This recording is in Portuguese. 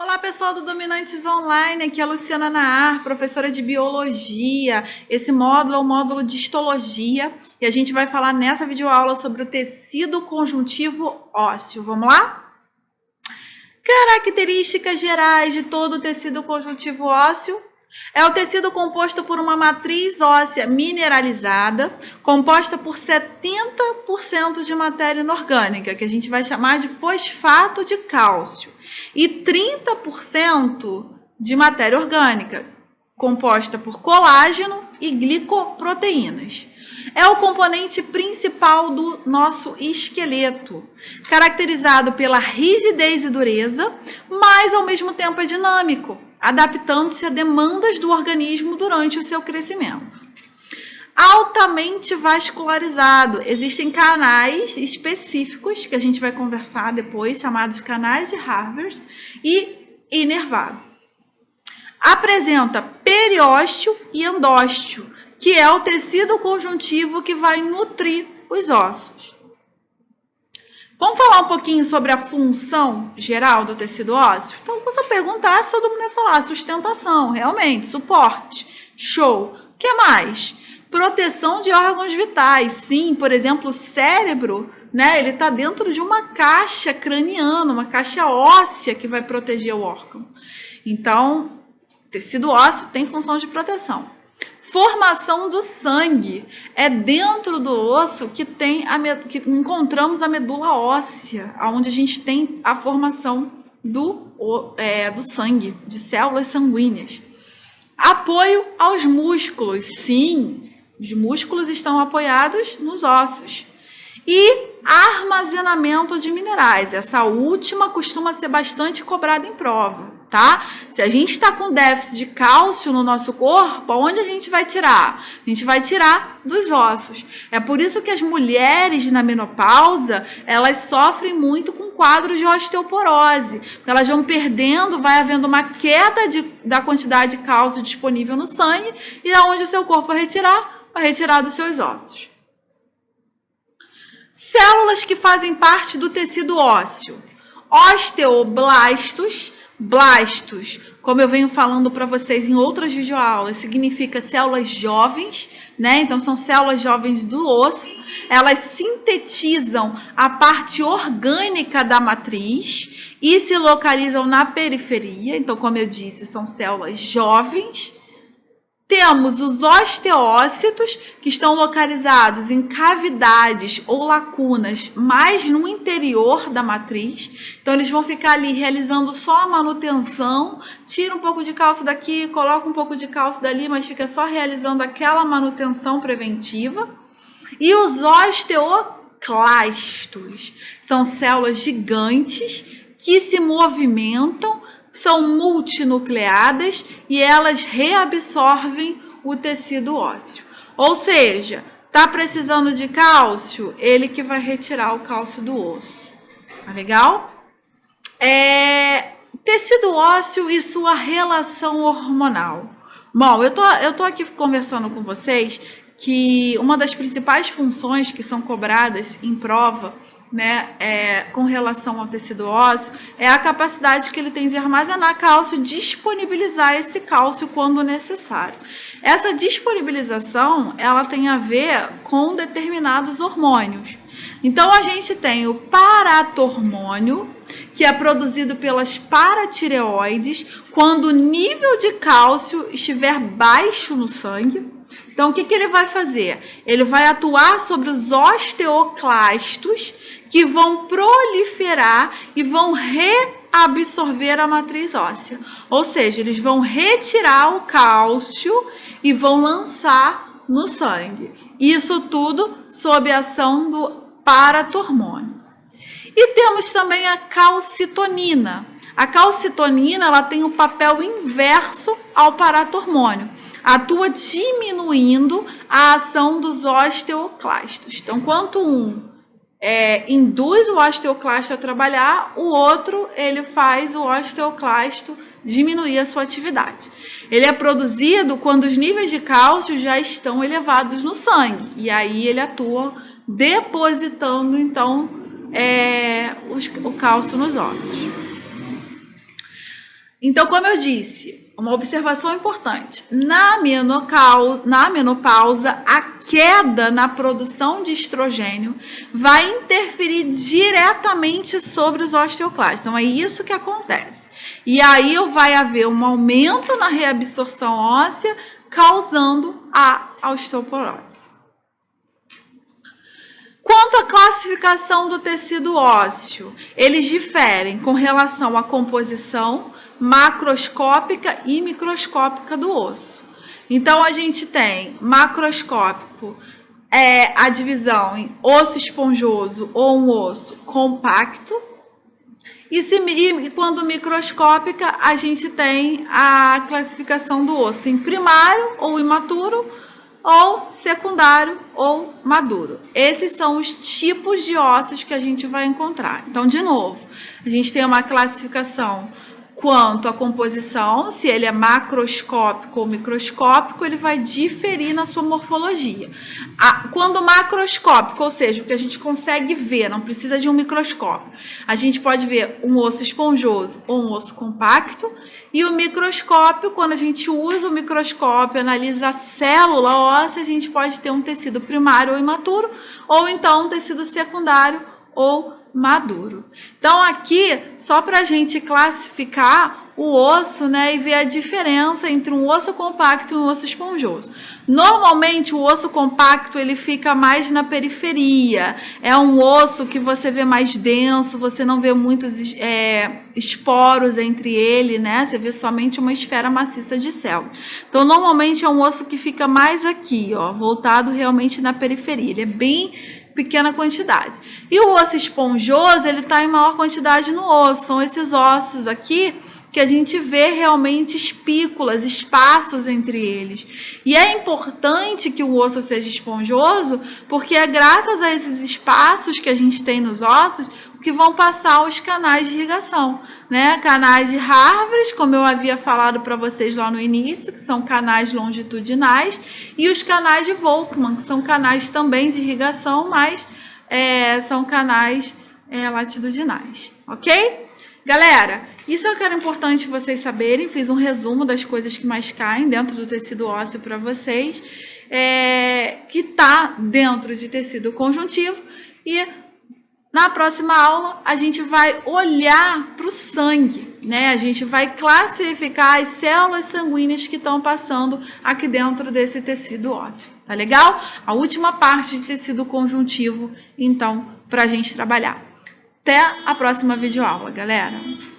Olá, pessoal do Dominantes Online, aqui é a Luciana Naar, professora de Biologia. Esse módulo é o módulo de Histologia e a gente vai falar nessa videoaula sobre o tecido conjuntivo ósseo. Vamos lá? Características gerais de todo o tecido conjuntivo ósseo. É o tecido composto por uma matriz óssea mineralizada, composta por 70% de matéria inorgânica, que a gente vai chamar de fosfato de cálcio, e 30% de matéria orgânica, composta por colágeno e glicoproteínas. É o componente principal do nosso esqueleto, caracterizado pela rigidez e dureza, mas ao mesmo tempo é dinâmico, adaptando-se a demandas do organismo durante o seu crescimento. Altamente vascularizado. Existem canais específicos, que a gente vai conversar depois, chamados canais de Harvard, e inervado. Apresenta periósteo e endósteo, que é o tecido conjuntivo que vai nutrir os ossos. Vamos falar um pouquinho sobre a função geral do tecido ósseo? Então, se você perguntar, todo mundo vai falar sustentação, realmente, suporte, show. O que mais? Proteção de órgãos vitais. Sim, por exemplo, o cérebro, ele está dentro de uma caixa craniana, uma caixa óssea que vai proteger o órgão. Então, tecido ósseo tem função de proteção. Formação do sangue. É dentro do osso que encontramos a medula óssea, onde a gente tem a formação do sangue, de células sanguíneas. Apoio aos músculos. Sim, os músculos estão apoiados nos ossos. E armazenamento de minerais. Essa última costuma ser bastante cobrada em prova, tá? Se a gente está com déficit de cálcio no nosso corpo, onde a gente vai tirar? A gente vai tirar dos ossos. É por isso que as mulheres na menopausa, elas sofrem muito com quadros de osteoporose. Porque elas vão perdendo, vai havendo uma queda da quantidade de cálcio disponível no sangue, e aonde o seu corpo vai retirar dos seus ossos. Células que fazem parte do tecido ósseo. Osteoblastos. Blastos, como eu venho falando para vocês em outras videoaulas, significa células jovens, Então, são células jovens do osso. Elas sintetizam a parte orgânica da matriz e se localizam na periferia. Então, como eu disse, são células jovens. Temos os osteócitos, que estão localizados em cavidades ou lacunas mais no interior da matriz. Então, eles vão ficar ali realizando só a manutenção, tira um pouco de cálcio daqui, coloca um pouco de cálcio dali, mas fica só realizando aquela manutenção preventiva. E os osteoclastos são células gigantes que se movimentam, são multinucleadas e elas reabsorvem o tecido ósseo. Ou seja, está precisando de cálcio, ele que vai retirar o cálcio do osso. Tá legal? Tecido ósseo e sua relação hormonal. Bom, eu tô aqui conversando com vocês que uma das principais funções que são cobradas em prova, com relação ao tecido ósseo, é a capacidade que ele tem de armazenar cálcio e disponibilizar esse cálcio quando necessário. Essa disponibilização, ela tem a ver com determinados hormônios. Então, a gente tem o paratormônio, que é produzido pelas paratireoides quando o nível de cálcio estiver baixo no sangue. Então, o que ele vai fazer? Ele vai atuar sobre os osteoclastos, que vão proliferar e vão reabsorver a matriz óssea. Ou seja, eles vão retirar o cálcio e vão lançar no sangue. Isso tudo sob a ação do paratormônio. E temos também a calcitonina. A calcitonina, ela tem um papel inverso ao paratormônio. Atua diminuindo a ação dos osteoclastos. Então, quanto um induz o osteoclasto a trabalhar, o outro ele faz o osteoclasto diminuir a sua atividade. Ele é produzido quando os níveis de cálcio já estão elevados no sangue, e aí ele atua depositando, então, o cálcio nos ossos. Então, como eu disse, uma observação importante. Na menopausa, a queda na produção de estrogênio vai interferir diretamente sobre os osteoclastos. Então, é isso que acontece. E aí vai haver um aumento na reabsorção óssea, causando a osteoporose. Quanto à classificação do tecido ósseo, eles diferem com relação à composição macroscópica e microscópica do osso. Então, a gente tem macroscópico, a divisão em osso esponjoso ou um osso compacto. E quando microscópica, a gente tem a classificação do osso em primário ou imaturo, ou secundário ou maduro. Esses são os tipos de ossos que a gente vai encontrar. Então, de novo, a gente tem uma classificação quanto à composição, se ele é macroscópico ou microscópico, ele vai diferir na sua morfologia. Quando macroscópico, ou seja, o que a gente consegue ver, não precisa de um microscópio, a gente pode ver um osso esponjoso ou um osso compacto, e o microscópio, quando a gente usa o microscópio, analisa a célula óssea, a gente pode ter um tecido primário ou imaturo, ou então um tecido secundário ou maduro. Então, aqui, só para a gente classificar o osso, né, e ver a diferença entre um osso compacto e um osso esponjoso. Normalmente, o osso compacto, ele fica mais na periferia. É um osso que você vê mais denso, você não vê muitos esporos entre ele, né? Você vê somente uma esfera maciça de células. Então, normalmente, é um osso que fica mais aqui, ó, voltado realmente na periferia. Ele é bem pequena quantidade. E o osso esponjoso, ele está em maior quantidade no osso. São esses ossos aqui que a gente vê realmente espículas, espaços entre eles. E é importante que o osso seja esponjoso, porque é graças a esses espaços que a gente tem nos ossos que vão passar os canais de irrigação, né? Canais de Harvard, como eu havia falado para vocês lá no início, que são canais longitudinais, e os canais de Volkmann, que são canais também de irrigação, mas são canais latitudinais, ok? Galera, isso é o que era importante vocês saberem. Fiz um resumo das coisas que mais caem dentro do tecido ósseo para vocês, que está dentro de tecido conjuntivo. E na próxima aula, a gente vai olhar para o sangue, né? A gente vai classificar as células sanguíneas que estão passando aqui dentro desse tecido ósseo. Tá legal? A última parte de tecido conjuntivo, então, para a gente trabalhar. Até a próxima videoaula, galera!